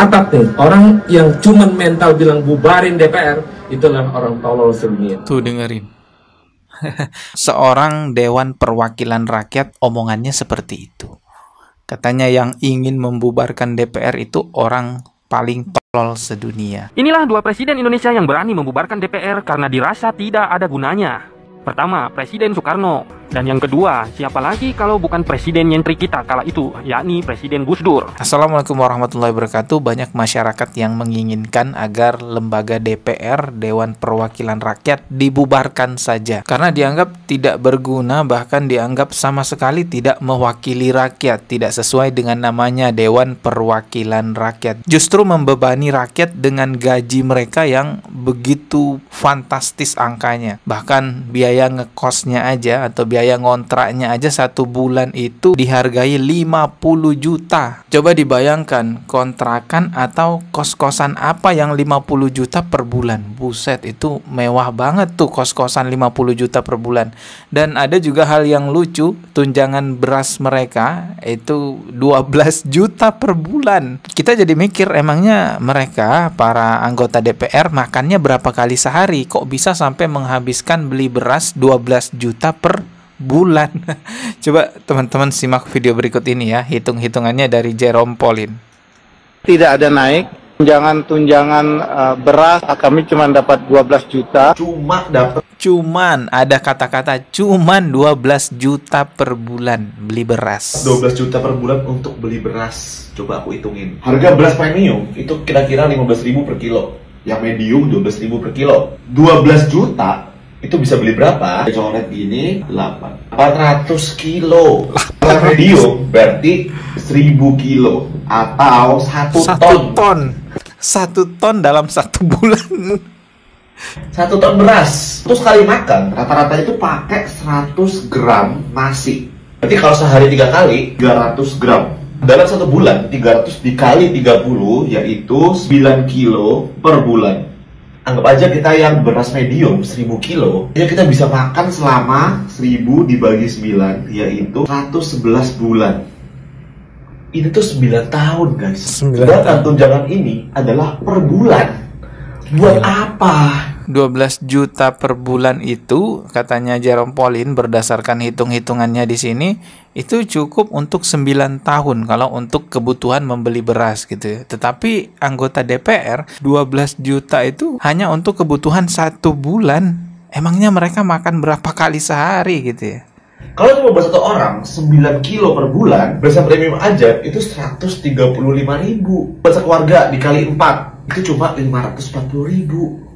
catat nih, orang yang cuman mental bilang bubarin DPR, itulah orang tolol sedunia. Tuh dengerin. Seorang Dewan Perwakilan Rakyat omongannya seperti itu. Katanya yang ingin membubarkan DPR itu orang paling tolol sedunia. Inilah dua presiden Indonesia yang berani membubarkan DPR karena dirasa tidak ada gunanya. Pertama, Presiden Soekarno. Dan yang kedua, siapa lagi kalau bukan presiden nyentrik kita kala itu, yakni Presiden Gus Dur. Assalamualaikum warahmatullahi wabarakatuh. Banyak masyarakat yang menginginkan agar lembaga DPR, Dewan Perwakilan Rakyat, dibubarkan saja. Karena dianggap tidak berguna, bahkan dianggap sama sekali tidak mewakili rakyat. Tidak sesuai dengan namanya Dewan Perwakilan Rakyat. Justru membebani rakyat dengan gaji mereka yang begitu fantastis angkanya. Bahkan biaya ngekosnya aja atau biaya ngontraknya aja 1 bulan itu dihargai 50 juta. Coba dibayangkan kontrakan atau kos-kosan apa yang 50 juta per bulan. Buset, itu mewah banget tuh kos-kosan 50 juta per bulan. Dan ada juga hal yang lucu, tunjangan beras mereka itu 12 juta per bulan. Kita jadi mikir, emangnya mereka para anggota DPR makannya berapa kali sehari? Kok bisa sampai menghabiskan beli beras 12 juta per bulan? Coba teman-teman simak video berikut ini ya, hitung-hitungannya dari Jerome Pauline. Tidak ada naik tunjangan beras, kami cuma dapat 12 juta. Cuman ada kata-kata cuman 12 juta per bulan beli beras. 12 juta per bulan untuk beli beras. Coba aku hitungin. Harga beras premium itu kira-kira 15.000 per kilo. Yang medium 12.000 per kilo. 12 juta itu bisa beli berapa? Coret ini 400 kilo. Beras medium berarti 1.000 kilo atau 1 ton. 1 ton dalam 1 bulan. 1 ton beras. Terus sekali makan rata-rata itu pakai 100 gram nasi. Berarti kalau sehari 3 kali 300 gram. Dalam 1 bulan 300 dikali 30 yaitu 9 kilo per bulan. Anggap aja kita yang beras medium 1.000 kilo, ya kita bisa makan selama 1.000 dibagi 9 yaitu 111 bulan. Ini tuh 9 tahun guys. Dan tunjangan ini adalah per bulan. Buat apa? 12 juta per bulan itu katanya Jerome Pauline berdasarkan hitung-hitungannya di sini itu cukup untuk 9 tahun kalau untuk kebutuhan membeli beras gitu ya. Tetapi anggota DPR 12 juta itu hanya untuk kebutuhan 1 bulan. Emangnya mereka makan berapa kali sehari gitu ya? Kalau cuma buat 1 orang 9 kilo per bulan, beras premium aja itu 135.000. Buat keluarga dikali 4 itu cuma 540.000.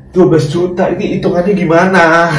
12 juta ini hitungannya gimana?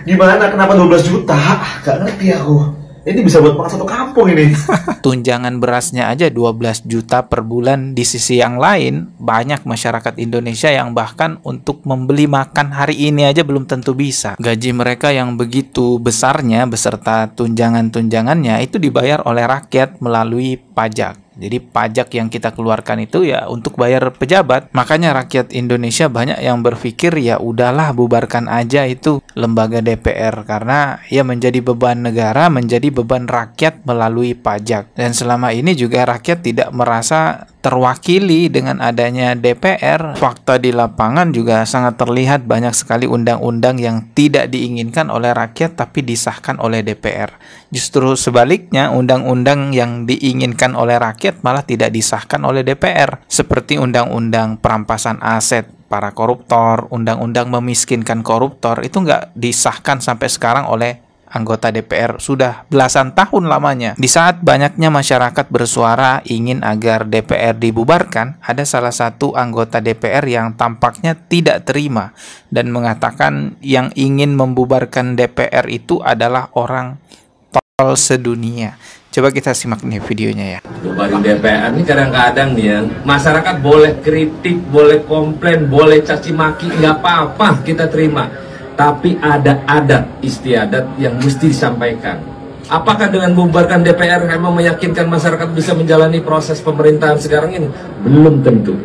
Gimana? Kenapa 12 juta? Gak ngerti aku. Ini bisa buat makan 1 kampung ini. Tunjangan berasnya aja 12 juta per bulan. Di sisi yang lain, banyak masyarakat Indonesia yang bahkan untuk membeli makan hari ini aja belum tentu bisa. Gaji mereka yang begitu besarnya beserta tunjangan-tunjangannya itu dibayar oleh rakyat melalui pajak. Jadi pajak yang kita keluarkan itu ya untuk bayar pejabat. Makanya rakyat Indonesia banyak yang berpikir ya udahlah bubarkan aja itu lembaga DPR karena ya menjadi beban negara, menjadi beban rakyat melalui pajak. Dan selama ini juga rakyat tidak merasa terwakili dengan adanya DPR. Fakta di lapangan juga sangat terlihat banyak sekali undang-undang yang tidak diinginkan oleh rakyat tapi disahkan oleh DPR. Justru sebaliknya, undang-undang yang diinginkan oleh rakyat malah tidak disahkan oleh DPR. Seperti undang-undang perampasan aset para koruptor, undang-undang memiskinkan koruptor, itu nggak disahkan sampai sekarang oleh anggota DPR, sudah belasan tahun lamanya. Di saat banyaknya masyarakat bersuara ingin agar DPR dibubarkan, ada salah satu anggota DPR yang tampaknya tidak terima dan mengatakan yang ingin membubarkan DPR itu adalah orang tolol sedunia. Coba kita simak nih videonya ya. Bubarin DPR ini kadang-kadang nih ya, masyarakat boleh kritik, boleh komplain, boleh caci maki, nggak apa-apa kita terima. Tapi ada adat istiadat yang mesti disampaikan. Apakah dengan membubarkan DPR memang meyakinkan masyarakat bisa menjalani proses pemerintahan sekarang ini? Belum tentu.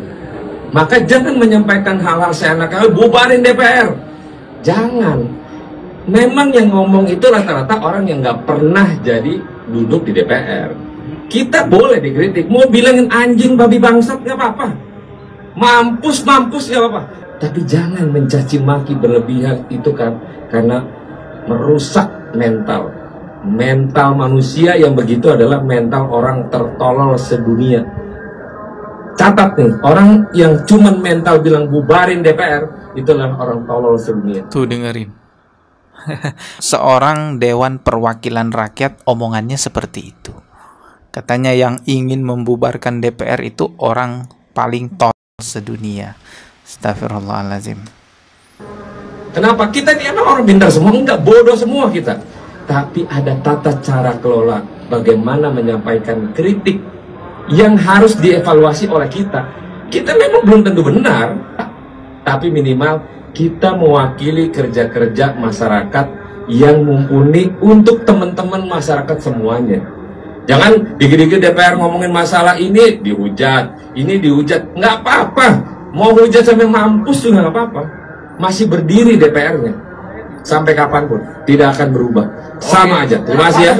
Maka jangan menyampaikan hal-hal seenaknya, bubarin DPR. Jangan. Memang yang ngomong itu rata-rata orang yang nggak pernah jadi duduk di DPR. Kita boleh dikritik, mau bilangin anjing babi bangsat nggak apa-apa, mampus nggak apa-apa, tapi jangan mencaci maki berlebihan. Itu kan karena merusak mental manusia. Yang begitu adalah mental orang tertolol sedunia. Catat nih, orang yang cuman mental bilang bubarin DPR, itulah orang tolol sedunia. Tuh dengerin. Seorang Dewan Perwakilan Rakyat omongannya seperti itu. Katanya yang ingin membubarkan DPR itu orang paling tolol sedunia. Astagfirullahaladzim. Kenapa? Kita ini emang orang pintar semua? Enggak, bodoh semua kita. Tapi ada tata cara kelola bagaimana menyampaikan kritik yang harus dievaluasi oleh kita. Kita memang belum tentu benar, tapi minimal kita mewakili kerja-kerja masyarakat yang mumpuni untuk teman-teman masyarakat semuanya. Jangan dikit-dikit DPR ngomongin masalah ini dihujat, nggak apa-apa. Mau hujat sampai mampus juga nggak apa-apa. Masih berdiri DPR-nya sampai kapanpun, tidak akan berubah, sama aja. Terima kasih ya.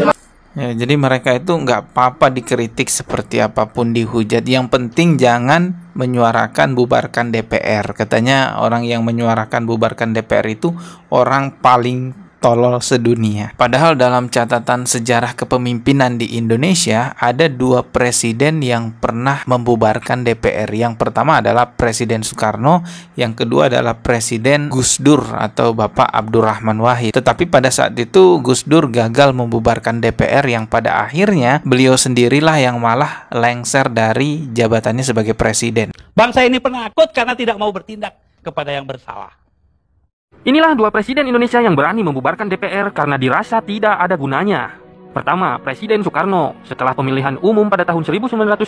Ya, jadi mereka itu nggak apa-apa dikritik seperti apapun, dihujat. Yang penting jangan menyuarakan bubarkan DPR. Katanya orang yang menyuarakan bubarkan DPR itu orang paling tolol sedunia. Padahal dalam catatan sejarah kepemimpinan di Indonesia ada 2 presiden yang pernah membubarkan DPR. Yang pertama adalah Presiden Soekarno, yang kedua adalah Presiden Gus Dur atau Bapak Abdurrahman Wahid. Tetapi pada saat itu Gus Dur gagal membubarkan DPR, yang pada akhirnya beliau sendirilah yang malah lengser dari jabatannya sebagai presiden. Bangsa ini penakut karena tidak mau bertindak kepada yang bersalah. Inilah 2 presiden Indonesia yang berani membubarkan DPR karena dirasa tidak ada gunanya. Pertama, Presiden Soekarno. Setelah pemilihan umum pada tahun 1955,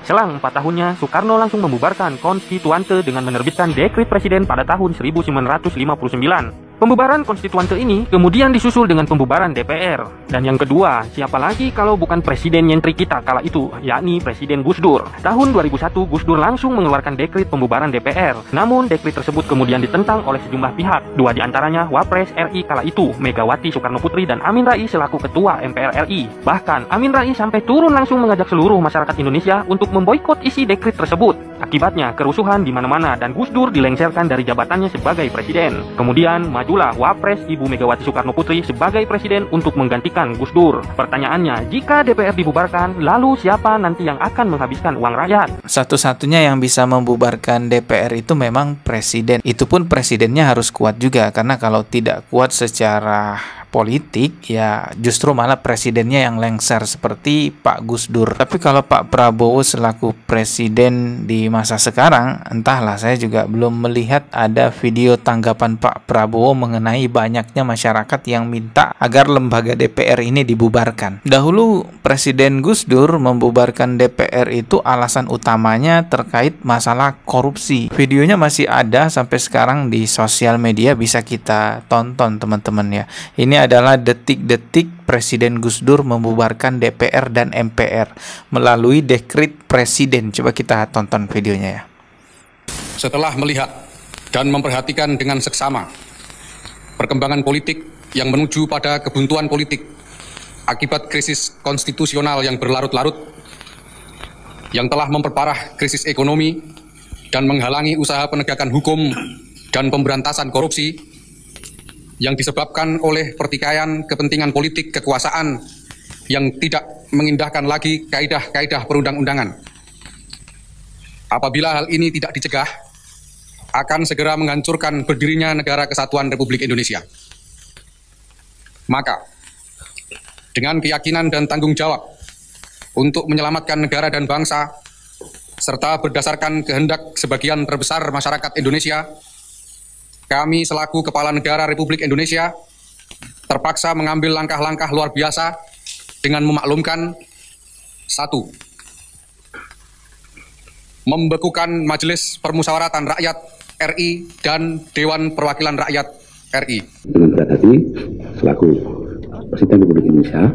selang 4 tahunnya, Soekarno langsung membubarkan Konstituante dengan menerbitkan dekret presiden pada tahun 1959. Pembubaran konstituante ini kemudian disusul dengan pembubaran DPR. Dan yang kedua, siapa lagi kalau bukan presiden nyentrik kita kala itu, yakni Presiden Gus Dur. Tahun 2001, Gus Dur langsung mengeluarkan dekret pembubaran DPR. Namun, dekret tersebut kemudian ditentang oleh sejumlah pihak. 2 diantaranya Wapres RI kala itu, Megawati Soekarno Putri dan Amin Rais selaku Ketua MPR RI. Bahkan, Amin Rais sampai turun langsung mengajak seluruh masyarakat Indonesia untuk memboikot isi dekret tersebut. Akibatnya, kerusuhan di mana-mana dan Gus Dur dilengserkan dari jabatannya sebagai presiden. Kemudian, majulah Wapres Ibu Megawati Soekarno Putri sebagai presiden untuk menggantikan Gus Dur. Pertanyaannya, jika DPR dibubarkan, lalu siapa nanti yang akan menghabiskan uang rakyat? Satu-satunya yang bisa membubarkan DPR itu memang presiden. Itu pun presidennya harus kuat juga, karena kalau tidak kuat secara politik, ya justru malah presidennya yang lengser seperti Pak Gus Dur. Tapi kalau Pak Prabowo selaku presiden di masa sekarang, entahlah, saya juga belum melihat ada video tanggapan Pak Prabowo mengenai banyaknya masyarakat yang minta agar lembaga DPR ini dibubarkan. Dahulu Presiden Gus Dur membubarkan DPR itu alasan utamanya terkait masalah korupsi. Videonya masih ada sampai sekarang di sosial media, bisa kita tonton teman-teman ya. Ini adalah detik-detik Presiden Gus Dur membubarkan DPR dan MPR melalui dekret presiden. Coba kita tonton videonya ya. Setelah melihat dan memperhatikan dengan seksama perkembangan politik yang menuju pada kebuntuan politik akibat krisis konstitusional yang berlarut-larut, yang telah memperparah krisis ekonomi dan menghalangi usaha penegakan hukum dan pemberantasan korupsi, yang disebabkan oleh pertikaian kepentingan politik kekuasaan yang tidak mengindahkan lagi kaidah-kaidah perundang-undangan. Apabila hal ini tidak dicegah, akan segera menghancurkan berdirinya Negara Kesatuan Republik Indonesia. Maka, dengan keyakinan dan tanggung jawab untuk menyelamatkan negara dan bangsa, serta berdasarkan kehendak sebagian terbesar masyarakat Indonesia, kami selaku Kepala Negara Republik Indonesia terpaksa mengambil langkah-langkah luar biasa dengan memaklumkan: 1. Membekukan Majelis Permusyawaratan Rakyat RI dan Dewan Perwakilan Rakyat RI. Dengan berat hati, selaku Presiden Republik Indonesia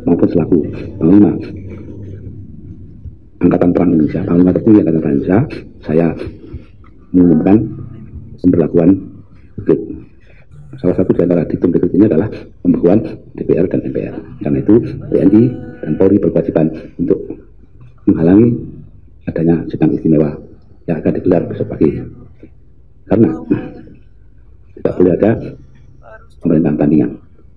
maupun selaku Panglima Angkatan Perang Indonesia, Panglima Tertinggi Angkatan Perang Indonesia, saya mengumumkan pemberlakuan Salah satu di antara diktum berikut ini adalah pembekuan DPR dan MPR. Karena itu TNI dan Polri berkewajiban untuk menghalangi adanya sidang istimewa yang akan digelar besok pagi. Karena tidak boleh ada pemerintahan tandingan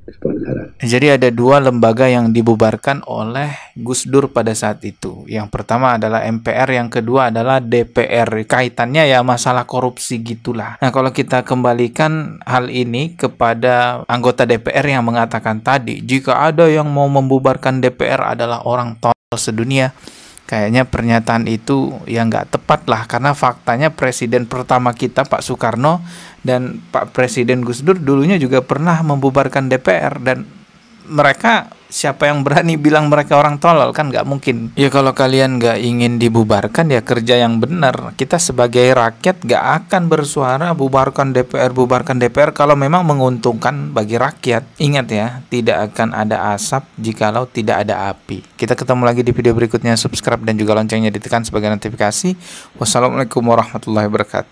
di sebuah negara. Jadi ada dua lembaga yang dibubarkan oleh Gus Dur pada saat itu. Yang pertama adalah MPR, yang kedua adalah DPR. Kaitannya ya masalah korupsi gitulah. Nah, kalau kita kembalikan hal ini kepada anggota DPR yang mengatakan tadi, jika ada yang mau membubarkan DPR adalah orang tolol sedunia, kayaknya pernyataan itu ya nggak tepat lah, karena faktanya presiden pertama kita Pak Soekarno dan Pak Presiden Gus Dur dulunya juga pernah membubarkan DPR, dan mereka siapa yang berani bilang mereka orang tolol? Kan nggak mungkin. Ya kalau kalian nggak ingin dibubarkan ya kerja yang benar. Kita sebagai rakyat nggak akan bersuara bubarkan DPR kalau memang menguntungkan bagi rakyat. Ingat ya, tidak akan ada asap jikalau tidak ada api. Kita ketemu lagi di video berikutnya. Subscribe dan juga loncengnya ditekan sebagai notifikasi. Wassalamualaikum warahmatullahi wabarakatuh.